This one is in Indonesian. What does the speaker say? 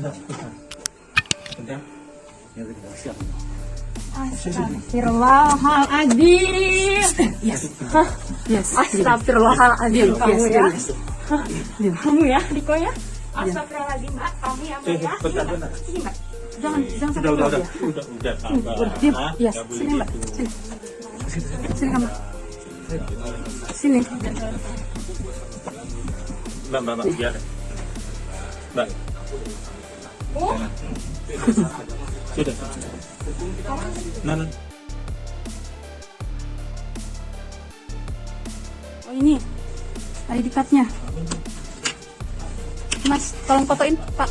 Bentar. Ya, siap. Astagfirullahaladzim. Yes. Astagfirullahaladzim kamu ya. Diam. Kamu ya, Diko ya. Astagfirullahaladzim, Mbak. Kamu ya, Mbak ya. Bentar, bentar. Sini, Mbak. Jangan sampai Udah, keluar ya. udah, Diam. Pak. Yes, sini, Mbak. Sini. Sini kamu. Sini. Mbak, biar. Mbak. Sudah. Nah. Oh ini ID card-nya. Mas, tolong fotoin, Pak.